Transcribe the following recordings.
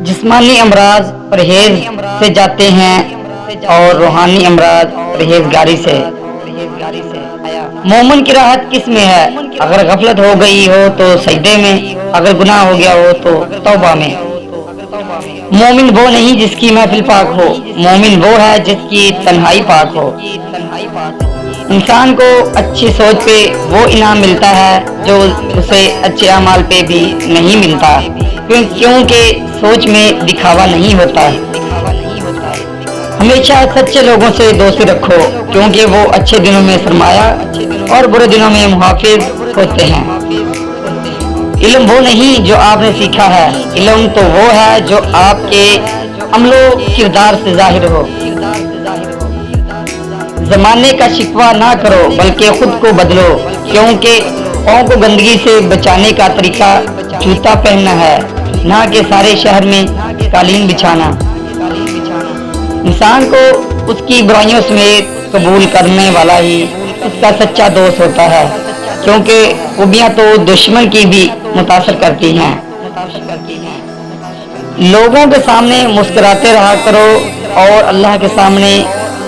جسمانی امراض پرہیز سے جاتے ہیں اور روحانی امراض پرہیزگاری سے۔ مومن کی راحت کس میں ہے؟ اگر غفلت ہو گئی ہو تو سجدے میں، اگر گناہ ہو گیا ہو تو توبہ میں۔ مومن وہ نہیں جس کی محفل پاک ہو، مومن وہ ہے جس کی تنہائی پاک ہو۔ انسان کو اچھی سوچ پہ وہ انعام ملتا ہے جو اسے اچھے اعمال پہ بھی نہیں ملتا، کیونکہ سوچ میں دکھاوا نہیں ہوتا۔ ہمیشہ سچے لوگوں سے دوستی رکھو، کیونکہ وہ اچھے دنوں میں سرمایہ اور برے دنوں میں محافظ ہوتے ہیں۔ علم وہ نہیں جو آپ نے سیکھا ہے، علم تو وہ ہے جو آپ کے عمل و کردار سے ظاہر ہو۔ زمانے کا شکوہ نہ کرو بلکہ خود کو بدلو، کیونکہ پاؤں کو گندگی سے بچانے کا طریقہ جوتا پہننا ہے، نہ کہ سارے شہر میں قالین بچھانا۔ انسان کو اس کی برائیوں سمیت قبول کرنے والا ہی اس کا سچا دوست ہوتا ہے، کیونکہ خوبیاں تو دشمن کی بھی متاثر کرتی ہیں۔ لوگوں کے سامنے مسکراتے رہا کرو اور اللہ کے سامنے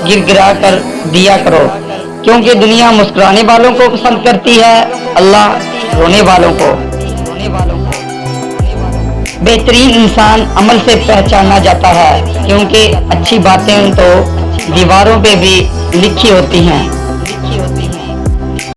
گر گرا کر دیا کرو، کیونکہ دنیا مسکرانے والوں کو پسند کرتی ہے، اللہ رونے والوں کو۔ بہترین انسان عمل سے پہچانا جاتا ہے، کیونکہ اچھی باتیں تو دیواروں پہ بھی لکھی ہوتی ہیں۔